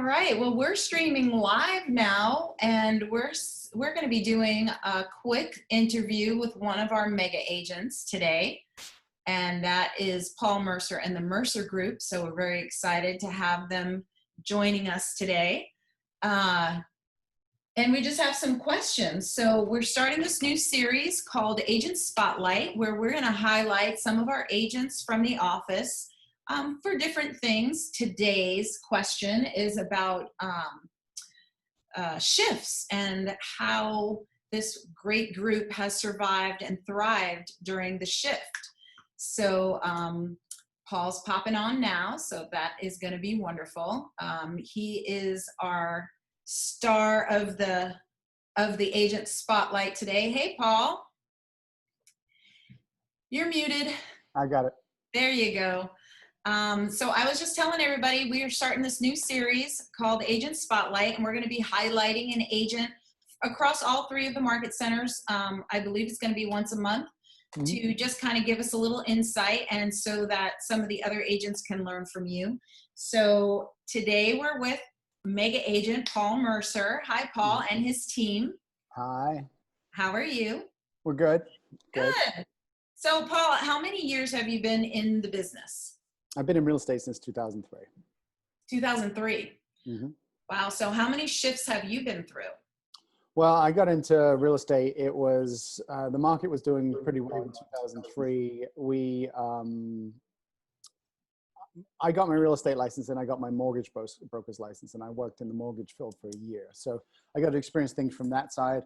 All right. Well, we're streaming live now, and we're going to be doing a quick interview with one of our mega agents today, and that is Paul Mercer and the Mercer Group. So we're very excited to have them joining us today. And we just have some questions. So we're starting this new series called Agent Spotlight, where we're going to highlight some of our agents from the office for different things. Today's question is about shifts and how this great group has survived and thrived during the shift. So Paul's popping on now, so that is going to be wonderful. He is our star of the Agent Spotlight today. Hey, Paul. You're muted. I got it. There you go. So I was just telling everybody we are starting this new series called Agent Spotlight, and we're going to be highlighting an agent across all three of the market centers. I believe it's going to be once a month to just kind of give us a little insight, and so that some of the other agents can learn from you. So today we're with mega agent Paul Mercer. Hi, Paul, and his team. Hi. How are you? We're good. Good. So, Paul, how many years have you been in the business? I've been in real estate since 2003. 2003. Wow. So how many shifts have you been through? Well, I got into real estate. It was, the market was doing pretty well in 2003. I got my real estate license and I got my mortgage broker's license, and I worked in the mortgage field for a year. So I got to experience things from that side.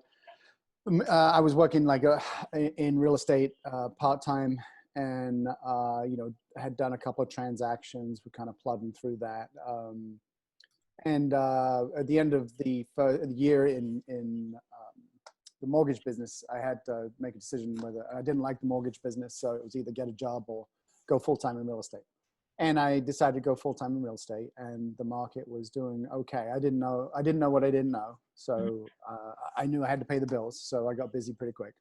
I was working in real estate part-time, and had done a couple of transactions. We're kind of plodding through that. At the end of the year in the mortgage business, I had to make a decision whether I didn't like the mortgage business. So it was either get a job or go full-time in real estate. And I decided to go full-time in real estate, and the market was doing okay. I didn't know what I didn't know. So I knew I had to pay the bills. So I got busy pretty quick.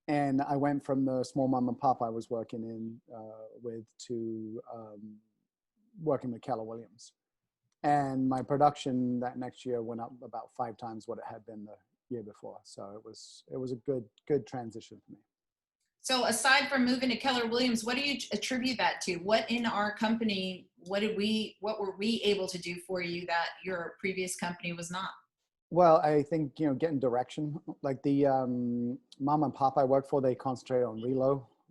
And I went from the small mom and pop I was working with to working with Keller Williams. And my production that next year went up about 5 times what it had been the year before. So it was a good transition for me. So aside from moving to Keller Williams, what do you attribute that to? What in our company, what were we able to do for you that your previous company was not? Well, I think, getting direction. Like the mom and pop I worked for, they concentrated on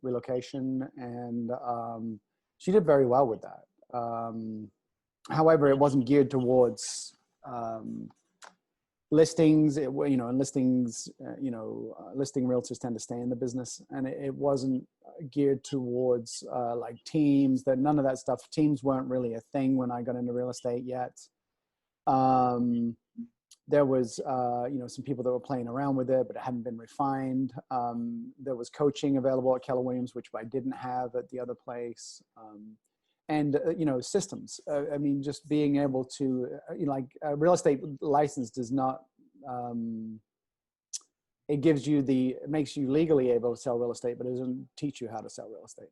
relocation, and she did very well with that. However, it wasn't geared towards listings. Listing realtors tend to stay in the business, and it wasn't geared towards like teams. None of that stuff. Teams weren't really a thing when I got into real estate yet. There was, some people that were playing around with it, but it hadn't been refined. There was coaching available at Keller Williams, which I didn't have at the other place. And systems. Just being able to, a real estate license does not, it makes you legally able to sell real estate, but it doesn't teach you how to sell real estate.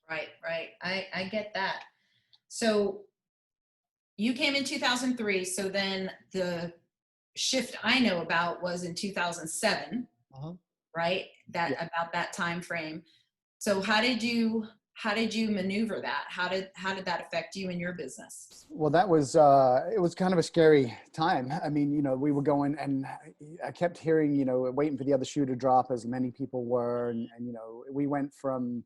Right. I get that. So you came in 2003. So then the shift I know about was in 2007, right? About that time frame. So how did you maneuver that? How did that affect you and your business? Well, that was it was kind of a scary time. We were going, and I kept hearing, waiting for the other shoe to drop, as many people were, and we went from,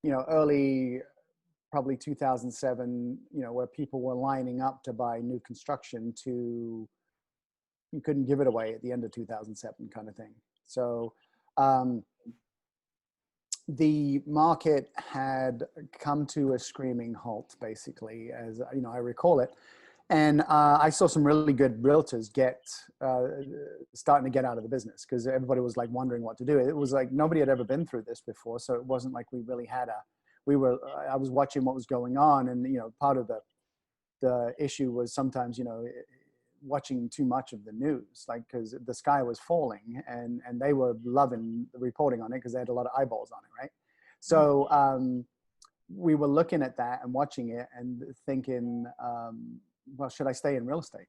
early, probably 2007, where people were lining up to buy new construction, to you couldn't give it away at the end of 2007 kind of thing. So the market had come to a screaming halt, basically, as I recall it. And I saw some really good realtors starting to get out of the business, because everybody was like wondering what to do. It was like nobody had ever been through this before, so it wasn't like we really had I was watching what was going on, and part of the issue was sometimes watching too much of the news, like, because the sky was falling, and they were loving the reporting on it because they had a lot of eyeballs on it, right? So we were looking at that and watching it and thinking, well, should I stay in real estate?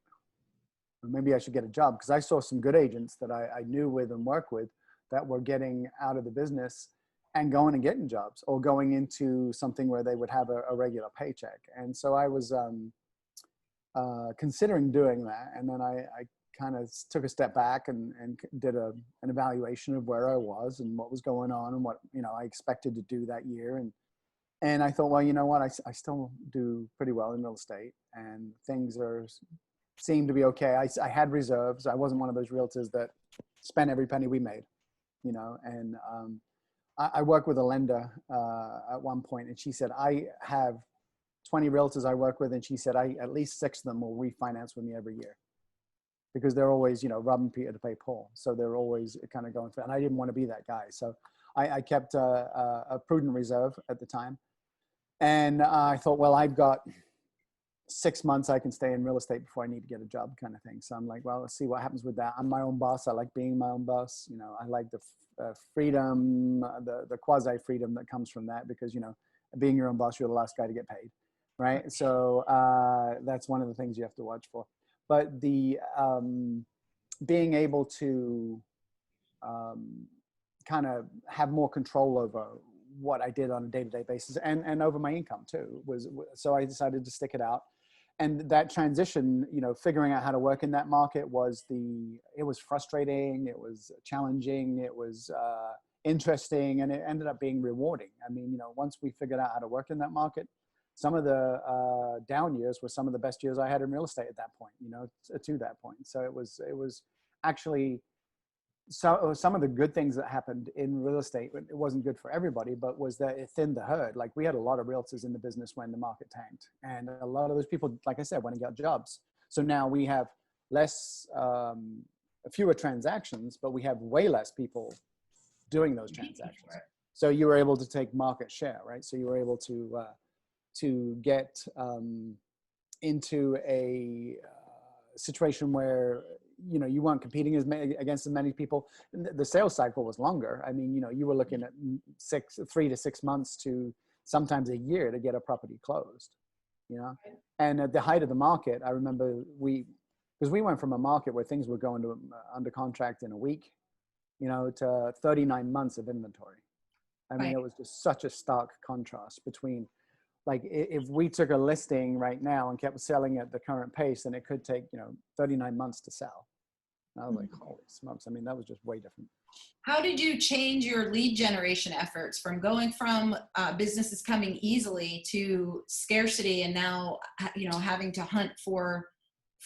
Or maybe I should get a job, because I saw some good agents that I knew with and worked with that were getting out of the business and going and getting jobs, or going into something where they would have a regular paycheck. And so I was considering doing that. And then I kind of took a step back and did an evaluation of where I was and what was going on and what, you know, I expected to do that year. And I thought, well, you know what, I still do pretty well in real estate, and things seem to be okay. I had reserves. I wasn't one of those realtors that spent every penny we made, you know. And I worked with a lender at one point, and she said, I have 20 realtors I work with, and she said, at least 6 of them will refinance with me every year, because they're always, you know, robbing Peter to pay Paul. So they're always kind of going for it. And I didn't want to be that guy. So I kept a prudent reserve at the time. And I thought, well, I've got 6 months I can stay in real estate before I need to get a job, kind of thing. So I'm like, well, let's see what happens with that. I'm my own boss. I like being my own boss. You know, I like the freedom, the quasi freedom that comes from that, because, you know, being your own boss, you're the last guy to get paid. Right. So that's one of the things you have to watch for. But the being able to kind of have more control over what I did on a day-to-day basis, and over my income too, so I decided to stick it out. And that transition, you know, figuring out how to work in that market it was frustrating, it was challenging, it was interesting, and it ended up being rewarding. I mean, you know, once we figured out how to work in that market, some of the down years were some of the best years I had in real estate at that point, you know, to that point. So it was actually, so some of the good things that happened in real estate, it wasn't good for everybody, but was that it thinned the herd. Like, we had a lot of realtors in the business when the market tanked, and a lot of those people, like I said, went and got jobs. So now we have fewer transactions, but we have way less people doing those transactions. So you were able to take market share, right? So you were able to get into a situation where, you know, you weren't competing against as many people. The sales cycle was longer. I mean, you know, you were looking at 3 to 6 months to sometimes a year to get a property closed, you know. And at the height of the market, I remember because we went from a market where things were going to under contract in a week, you know, to 39 months of inventory. I mean, it was just such a stark contrast between, like, if we took a listing right now and kept selling at the current pace, then it could take, you know, 39 months to sell. And I was like, holy smokes. I mean, that was just way different. How did you change your lead generation efforts from going from businesses coming easily to scarcity, and now, you know, having to hunt for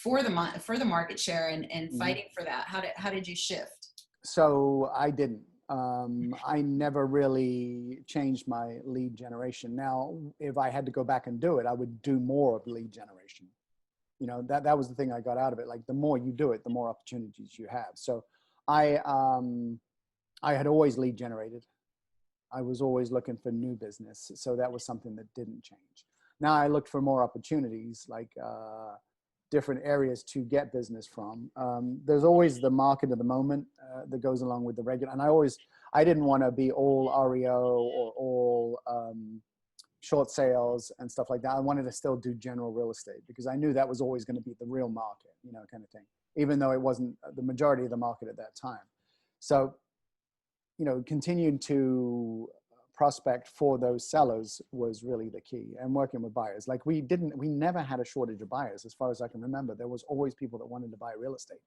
the market share and fighting for that? How did you shift? So I didn't. I never really changed my lead generation. Now, if I had to go back and do it, I would do more of lead generation. You know, that was the thing I got out of it. Like, the more you do it, the more opportunities you have. So I had always lead generated. I was always looking for new business. So that was something that didn't change. Now I looked for more opportunities, like different areas to get business from. There's always the market of the moment that goes along with the regular. And I didn't want to be all REO or all short sales and stuff like that. I wanted to still do general real estate, because I knew that was always going to be the real market, you know, kind of thing, even though it wasn't the majority of the market at that time. So, you know, continued to prospect for those sellers was really the key, and working with buyers. Like, we never had a shortage of buyers. As far as I can remember, there was always people that wanted to buy real estate.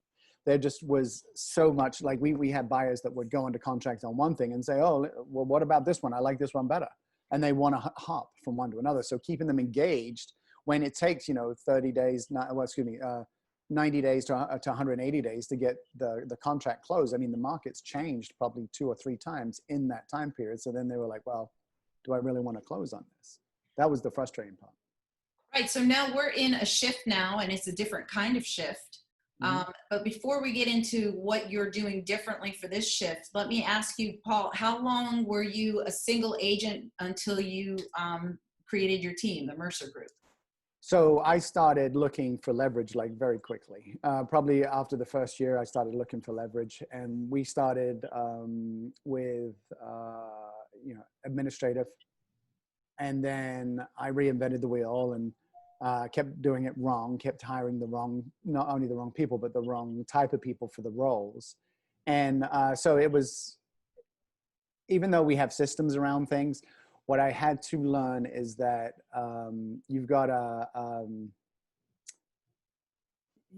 There just was so much, like, we had buyers that would go into contract on one thing and say, oh, well, what about this one? I like this one better. And they want to hop from one to another. So keeping them engaged when it takes, you know, 90 days to 180 days to get the contract closed. I mean, the market's changed probably 2 or 3 times in that time period. So then they were like, well, do I really want to close on this? That was the frustrating part. Right. So now we're in a shift now, and it's a different kind of shift. But before we get into what you're doing differently for this shift, let me ask you, Paul, how long were you a single agent until you created your team, the Mercer Group? So I started looking for leverage, like, very quickly. Probably after the first year, I started looking for leverage, and we started with, you know, administrative. And then I reinvented the wheel and kept doing it wrong, kept hiring the wrong, not only the wrong people, but the wrong type of people for the roles. And so it was, even though we have systems around things, what I had to learn is that you've got to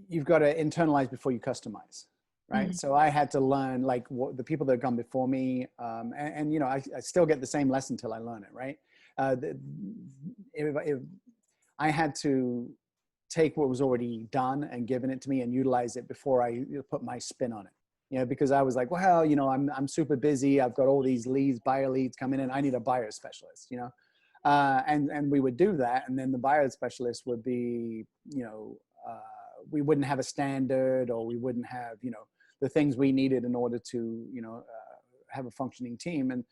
internalize before you customize, right? Mhm. So I had to learn like what the people that have gone before me, and you know, I still get the same lesson till I learn it, right? If I had to take what was already done and given it to me and utilize it before I put my spin on it. You know, because I was like, well, you know, I'm super busy. I've got all these leads, buyer leads coming in. I need a buyer specialist, you know, and we would do that, and then the buyer specialist would be, you know, we wouldn't have a standard, or we wouldn't have, you know, the things we needed in order to, you know, have a functioning team. And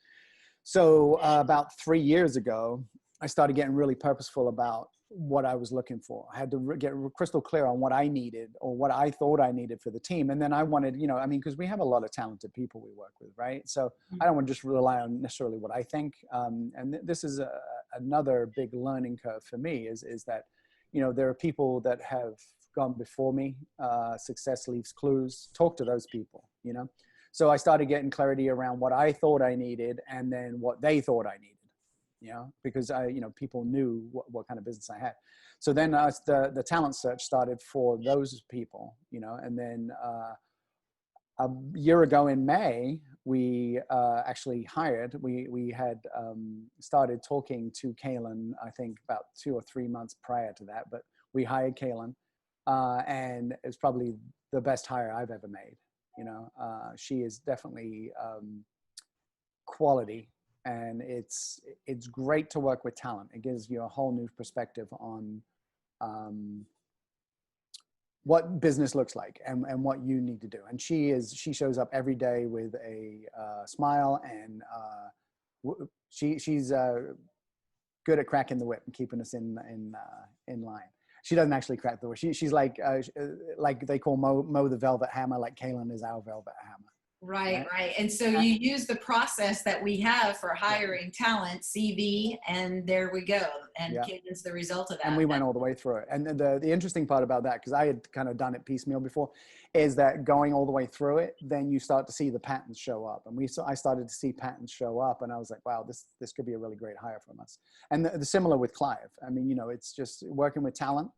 so about 3 years ago, I started getting really purposeful about what I was looking for. I had to get crystal clear on what I needed, or what I thought I needed for the team. And then I wanted, you know, I mean, because we have a lot of talented people we work with, right? So I don't want to just rely on necessarily what I think. And this is another big learning curve for me is that, you know, there are people that have gone before me. Success leaves clues. Talk to those people, you know? So I started getting clarity around what I thought I needed, and then what they thought I needed, you know, because you know, people knew what kind of business I had. So then the talent search started for those people, you know, and then a year ago in May, we actually hired, we had started talking to Kaylin, I think about 2 or 3 months prior to that, but we hired Kaylin, and it's probably the best hire I've ever made. You know, she is definitely quality, and it's great to work with talent. It gives you a whole new perspective on what business looks like, and what you need to do. And she shows up every day with a smile, and she's good at cracking the whip and keeping us in line. She doesn't actually crack the whip. She's like they call Mo the Velvet Hammer. Like Kaylin is our Velvet Hammer. Right, Right. right. And so you use the process that we have for Yeah. hiring talent, CV, and there we go. And Yeah. Caden's the result of that. And we went all the way through it. And the interesting part about that, because I had kind of done it piecemeal before, is that going all the way through it, then you start to see the patterns show up. And I started to see patterns show up, and I was like, wow, this could be a really great hire from us. And the similar with Clive. I mean, you know, it's just working with talent.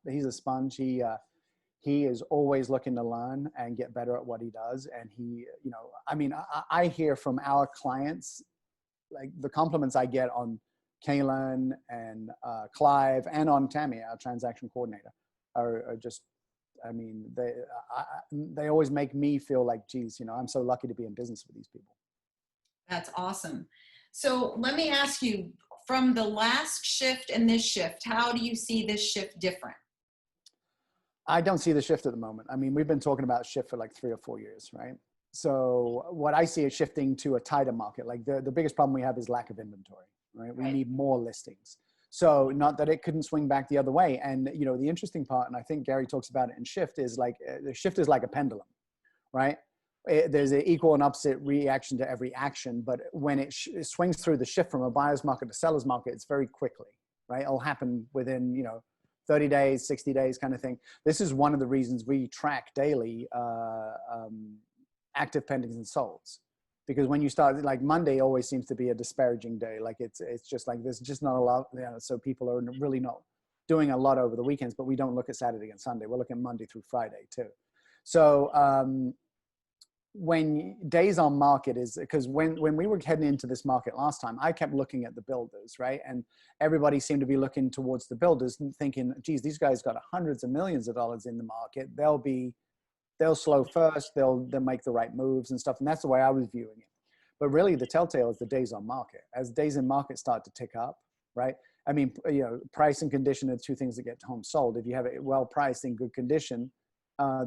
He's a sponge. He is always looking to learn and get better at what he does. And he, you know, I mean, I hear from our clients, like the compliments I get on Kaylin and Clive, and on Tammy, our transaction coordinator, are just, I mean, they always make me feel like, geez, you know, I'm so lucky to be in business with these people. That's awesome. So let me ask you, from the last shift and this shift, how do you see this shift different? I don't see the shift at the moment. I mean, we've been talking about shift for like 3 or 4 years, right? So what I see is shifting to a tighter market. Like the biggest problem we have is lack of inventory, right? We need more listings. So not that it couldn't swing back the other way. And, you know, the interesting part, and I think Gary talks about it in shift, is like the shift is like a pendulum, right? There's an equal and opposite reaction to every action, but when it swings through the shift from a buyer's market to seller's market, it's very quickly, right? It'll happen within, you know, 30 days, 60 days kind of thing. This is one of the reasons we track daily active pendings and solds. Because when you start, like Monday always seems to be a disparaging day. Like it's just like, there's just not a lot, you know, so people are really not doing a lot over the weekends, but we don't look at Saturday and Sunday. We're looking at Monday through Friday too. So when days on market is, because when we were heading into this market last time, I kept looking at the builders, right? And everybody seemed to be looking towards the builders and thinking, geez, these guys got hundreds of millions of dollars in the market. They'll slow first, they'll make the right moves and stuff. And that's the way I was viewing it. But really the telltale is the days on market. As days in market start to tick up, right? I mean, you know, price and condition are two things that get homes sold. If you have it well priced in good condition,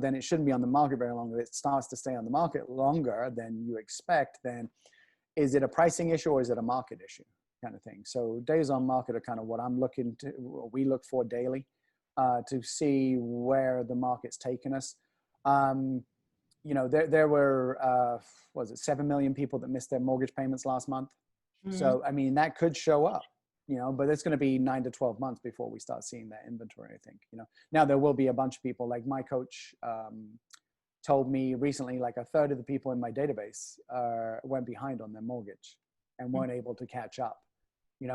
then it shouldn't be on the market very long. If it starts to stay on the market longer than you expect, then is it a pricing issue or is it a market issue kind of thing? So days on market are kind of what I'm looking to, what we look for daily to see where the market's taken us. You know, there were, was it 7 million people that missed their mortgage payments last month? Mhm. So, I mean, that could show up, but it's going to be 9 to 12 months before we start seeing that inventory, I think. Now there will be a bunch of people, like my coach told me recently, like a third of the people in my database went behind on their mortgage and weren't able to catch up.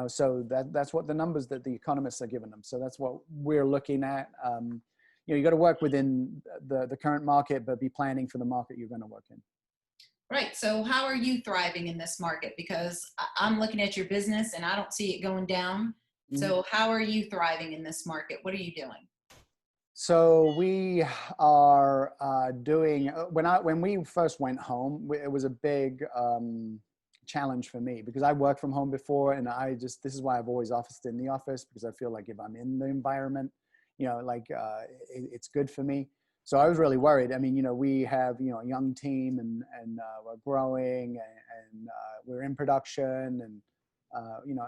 So that's what the numbers that the economists are giving them. So that's what we're looking at. You got to work within the current market, but be planning for the market you're going to work in. Right. So how are you thriving in this market? Because I'm looking at your business and I don't see it going down. Mhm. So how are you thriving in this market? What are you doing? So we are doing when we first went home, it was a big challenge for me because I worked from home before, and this is why I've always officed in the office, because I feel like if I'm in the environment, it's good for me. So I was really worried. I mean, we have a young team, and we're growing, and we're in production, and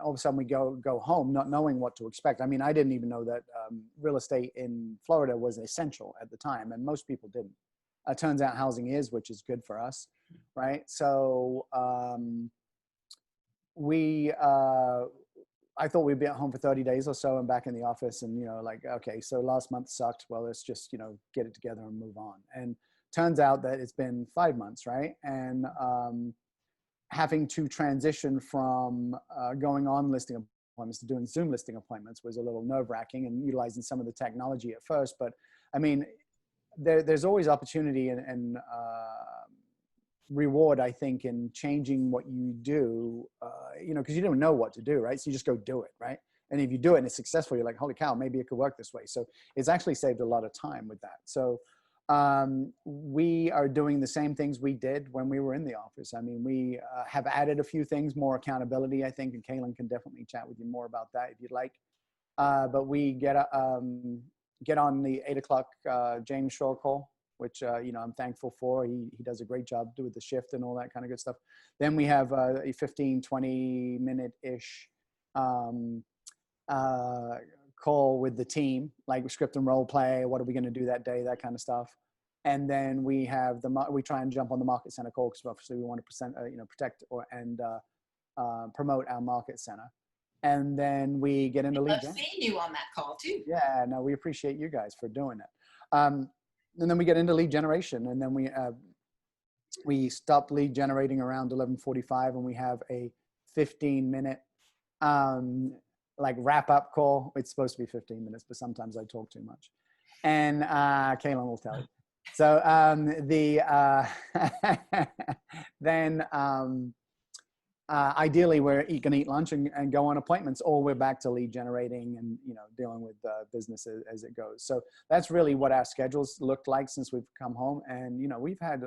all of a sudden we go home not knowing what to expect. I mean, I didn't even know that real estate in Florida was essential at the time, and most people didn't. Turns out housing is, which is good for us, right? So we I thought we'd be at home for 30 days or so and back in the office, and okay, so last month sucked, well, let's just get it together and move on. And turns out that it's been 5 months, right? And having to transition from going on listing appointments to doing Zoom listing appointments was a little nerve-wracking, and utilizing some of the technology at first. But I mean, there's always opportunity and reward, I think, in changing what you do, because you don't know what to do, right? So you just go do it, right? And if you do it and it's successful, you're like, holy cow, maybe it could work this way. So it's actually saved a lot of time with that. So we are doing the same things we did when we were in the office. I mean, we have added a few things, more accountability, I think, and Kaylin can definitely chat with you more about that if you'd like. But we get on the 8 o'clock James Shore call, which I'm thankful for. He does a great job doing the shift and all that kind of good stuff. Then we have a 15, 20-minute-ish call with the team, like script and role play. What are we going to do that day? That kind of stuff. And then we have we try and jump on the market center call because obviously we want to protect and promote our market center. And then we get into lead Love gen. seeing you on that call too. Yeah, no, we appreciate you guys for doing it. And then we get into lead generation, and then we stop lead generating around 11:45, and we have a 15-minute like wrap up call. It's supposed to be 15 minutes, but sometimes I talk too much. And Kaylin will tell you. So then ideally we're going to eat lunch and go on appointments, or we're back to lead generating and dealing with business as it goes. So that's really what our schedules look like since we've come home. And we've had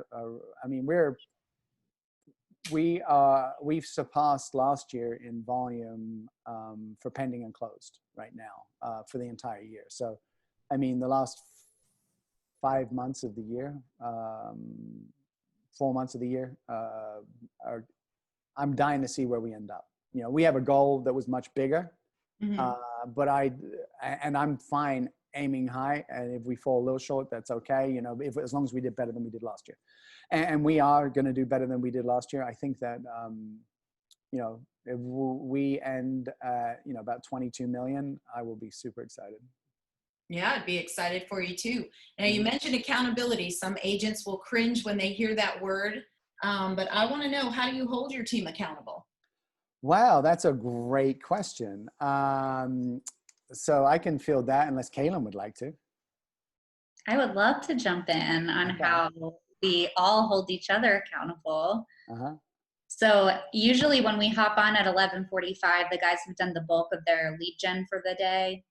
we've surpassed last year in volume for pending and closed right now for the entire year. So I mean, the last 5 months of the year, 4 months of the year I'm dying to see where we end up. We have a goal that was much bigger, but I'm fine aiming high. And if we fall a little short, that's okay. As long as we did better than we did last year, and we are going to do better than we did last year. I think that, if we end at, about 22 million, I will be super excited. Yeah, I'd be excited for you too. Now, you mentioned accountability. Some agents will cringe when they hear that word. But I want to know, how do you hold your team accountable? Wow, that's a great question. So I can field that unless Kaylin would like to. I would love to jump in on how we all hold each other accountable. So usually when we hop on at 11:45, the guys have done the bulk of their lead gen for the day.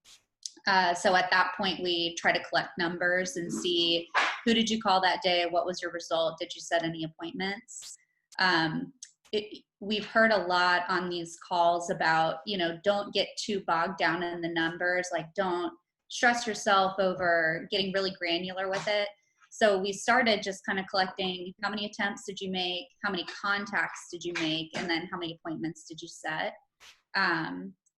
So at that point, we try to collect numbers and see, who did you call that day? What was your result? Did you set any appointments? We've heard a lot on these calls about, don't get too bogged down in the numbers. Like, don't stress yourself over getting really granular with it. So we started just kind of collecting, how many attempts did you make? How many contacts did you make? And then how many appointments did you set?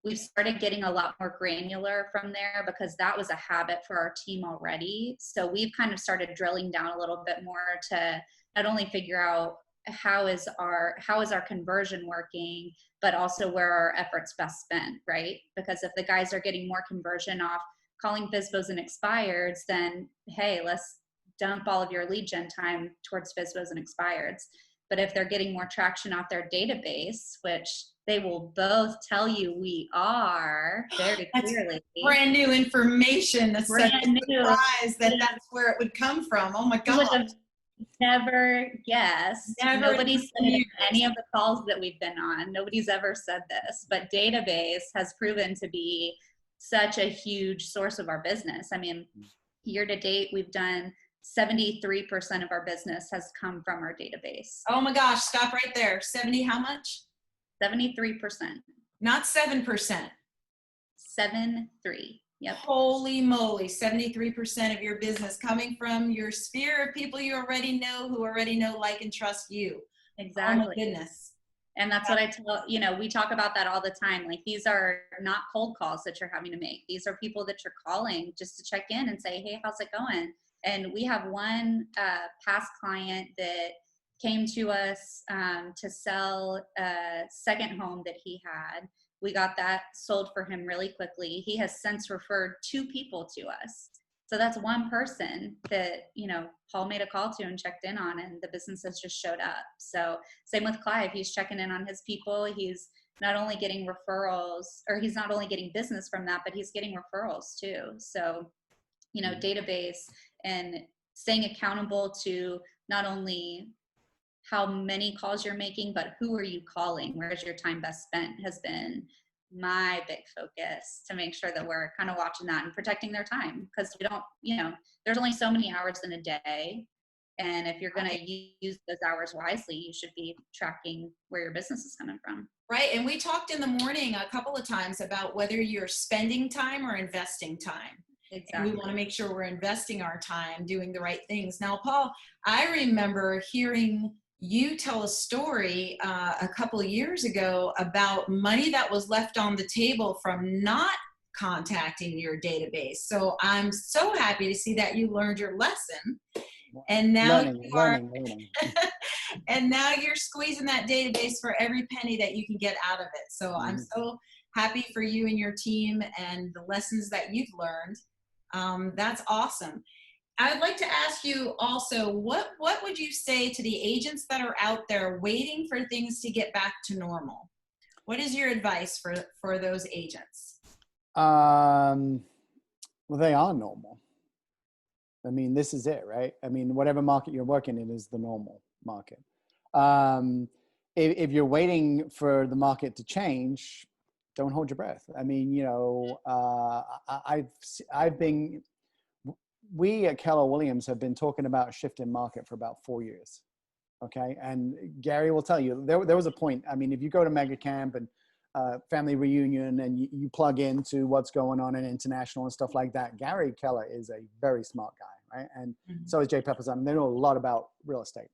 We've started getting a lot more granular from there because that was a habit for our team already. So we've kind of started drilling down a little bit more to not only figure out how is our conversion working, but also where are our efforts best spent, right? Because if the guys are getting more conversion off calling FSBOs and expireds, then hey, let's dump all of your lead gen time towards FSBOs and expireds. But if they're getting more traction off their database, which they will both tell you we are very clearly. Brand new information. That's such a Brand new. surprise that that's where it would come from. Oh my You would God. have never guessed. Never Nobody said it in knew. any of the calls that we've been on. Nobody's ever said this, but database has proven to be such a huge source of our business. I mean, year to date, we've done 73% of our business has come from our database. Oh my gosh, stop right there. 70, how much? 73%. Not 7%. 73. Yep. Holy moly, 73% of your business coming from your sphere of people you already know, who already know, like, and trust you. Exactly. Oh my goodness. And that's what I tell, we talk about that all the time. Like, these are not cold calls that you're having to make. These are people that you're calling just to check in and say, hey, how's it going? And we have one past client that came to us to sell a second home that he had. We got that sold for him really quickly. He has since referred 2 people to us. So that's one person that, Paul made a call to and checked in on, and the business has just showed up. So same with Clive. He's checking in on his people. He's not only getting referrals, or he's not only getting business from that, but he's getting referrals too. So, database and staying accountable to not only how many calls you're making, but who are you calling? Where's your time best spent has been my big focus, to make sure that we're kind of watching that and protecting their time, because we don't, there's only so many hours in a day. And if you're going to use those hours wisely, you should be tracking where your business is coming from. Right. And we talked in the morning a couple of times about whether you're spending time or investing time. Exactly. And we want to make sure we're investing our time doing the right things. Now, Paul, I remember hearing you tell a story a couple of years ago about money that was left on the table from not contacting your database. So I'm so happy to see that you learned your lesson, and now learning. and now you're squeezing that database for every penny that you can get out of it. So I'm so happy for you and your team and the lessons that you've learned. That's awesome. I'd like to ask you also, what would you say to the agents that are out there waiting for things to get back to normal? What is your advice for those agents? Well, they are normal. I mean, this is it, right? I mean, whatever market you're working in is the normal market. If you're waiting for the market to change, don't hold your breath. I mean, we at Keller Williams have been talking about a shift in market for about 4 years. Okay. And Gary will tell you, there was a point. I mean, if you go to Mega Camp and family reunion and you plug into what's going on in international and stuff like that, Gary Keller is a very smart guy, right? And so is Jay Pepperzon. They know a lot about real estate.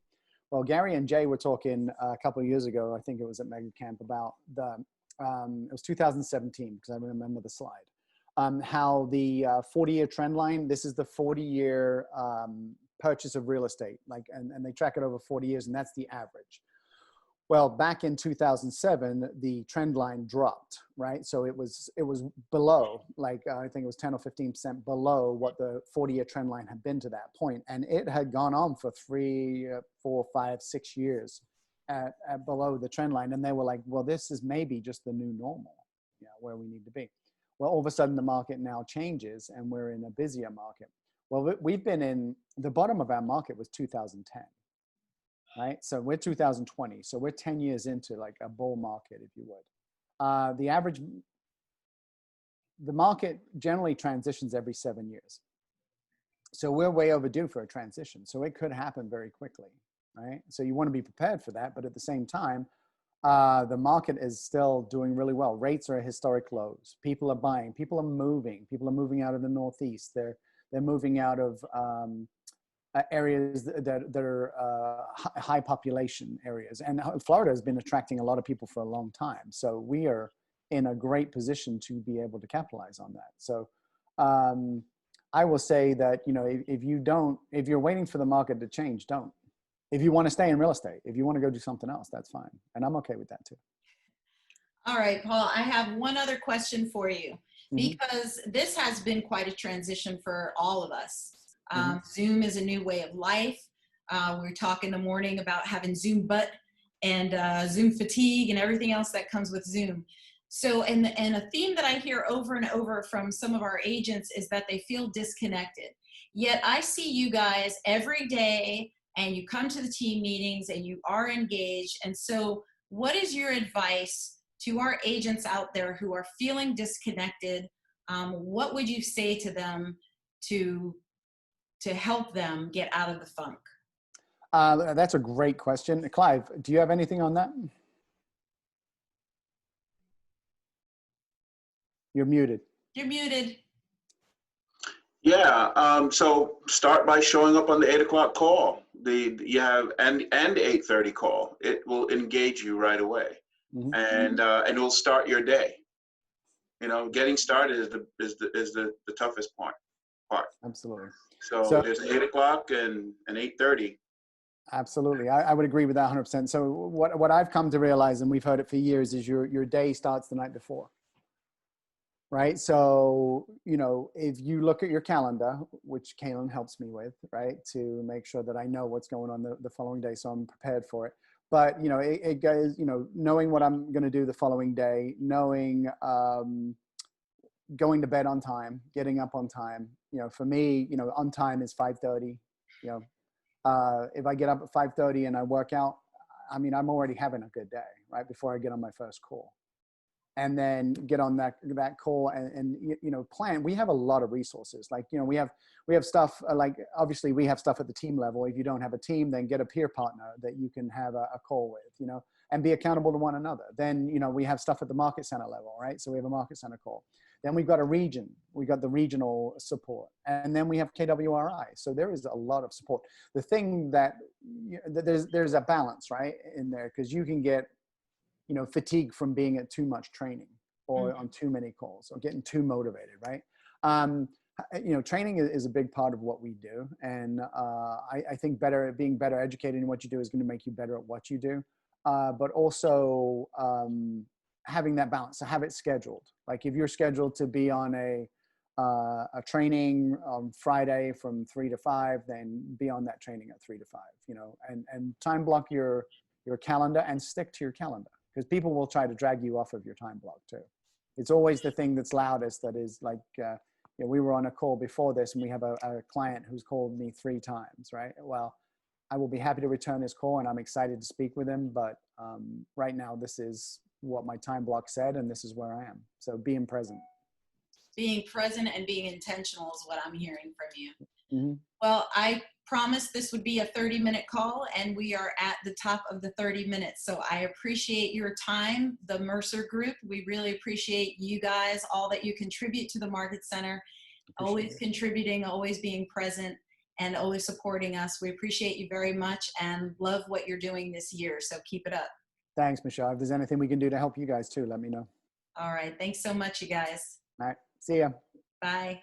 Well, Gary and Jay were talking a couple of years ago, I think it was at Mega Camp, about it was 2017, because I remember the slide. How the 40-year trend line, this is the 40-year purchase of real estate, and they track it over 40 years, and that's the average. Well, back in 2007, the trend line dropped, right? So it was below, I think it was 10 or 15% below what the 40-year trend line had been to that point. And it had gone on for 3, 4, 5, 6 years at below the trend line. And they were like, well, this is maybe just the new normal, where we need to be. Well, all of a sudden the market now changes and we're in a busier market. Well, we've been in, the bottom of our market was 2010, right? So we're 2020. So we're 10 years into like a bull market, if you would. The market generally transitions every 7 years. So we're way overdue for a transition. So it could happen very quickly, right? So you want to be prepared for that. But at the same time, the market is still doing really well. Rates are at historic lows. People are buying. People are moving. People are moving out of the Northeast. They're moving out of areas that are high population areas. And Florida has been attracting a lot of people for a long time. So we are in a great position to be able to capitalize on that. So I will say that, if you're waiting for the market to change, don't. If you want to stay in real estate, if you want to go do something else, that's fine. And I'm okay with that too. All right, Paul, I have one other question for you, Mhm. because this has been quite a transition for all of us. Mhm. Zoom is a new way of life. We were talking in the morning about having Zoom butt and Zoom fatigue and everything else that comes with Zoom. So, and a theme that I hear over and over from some of our agents is that they feel disconnected. Yet I see you guys every day, and you come to the team meetings and you are engaged. And so what is your advice to our agents out there who are feeling disconnected? What would you say to them to help them get out of the funk? That's a great question. Clive, do you have anything on that? You're muted. You're muted. Yeah, so start by showing up on the 8 o'clock call. You have and 8:30 call. It will engage you right away, Mhm. and it will start your day. You know, getting started is the toughest part. Absolutely. So there's 8 o'clock and 8:30. Absolutely. I would agree with that 100%. So what I've come to realize, and we've heard it for years, is your day starts the night before. Right. So, you know, if you look at your calendar, which Kaylin helps me with, right, to make sure that I know what's going on the following day, so I'm prepared for it. But, you know, it goes, you know, knowing what I'm going to do the following day, knowing, going to bed on time, getting up on time. You know, for me, you know, on time is 5:30. You know, if I get up at 5:30 and I work out, I mean, I'm already having a good day, right, before I get on my first call. And then get on that call and you know, plan. We have a lot of resources. Like, you know, we have stuff like, obviously we have stuff at the team level. If you don't have a team, then get a peer partner that you can have a call with, you know, and be accountable to one another. Then, you know, we have stuff at the market center level, right? So we have a market center call. Then we've got a region. We got the regional support, and then we have KWRI. So there is a lot of support. The thing that there's a balance, right, in there, because you can get, you know, fatigue from being at too much training or on too many calls or getting too motivated, right? You know, training is a big part of what we do. And I think being better educated in what you do is going to make you better at what you do. But also having that balance, so have it scheduled. Like if you're scheduled to be on a training on Friday from 3 to 5, then be on that training at 3 to 5, you know, and time block your calendar and stick to your calendar. Because people will try to drag you off of your time block too. It's always the thing that's loudest that is like, you know, we were on a call before this and we have a client who's called me 3 times, right? Well, I will be happy to return his call and I'm excited to speak with him. But right now, this is what my time block said and this is where I am. So being present. Being present and being intentional is what I'm hearing from you. Mm-hmm. Well, I promised this would be a 30-minute call, and we are at the top of the 30 minutes. So I appreciate your time, the Mercer Group. We really appreciate you guys, all that you contribute to the Market Center, always contributing, always being present, and always supporting us. We appreciate you very much and love what you're doing this year. So keep it up. Thanks, Michelle. If there's anything we can do to help you guys too, let me know. All right. Thanks so much, you guys. All right. See ya. Bye.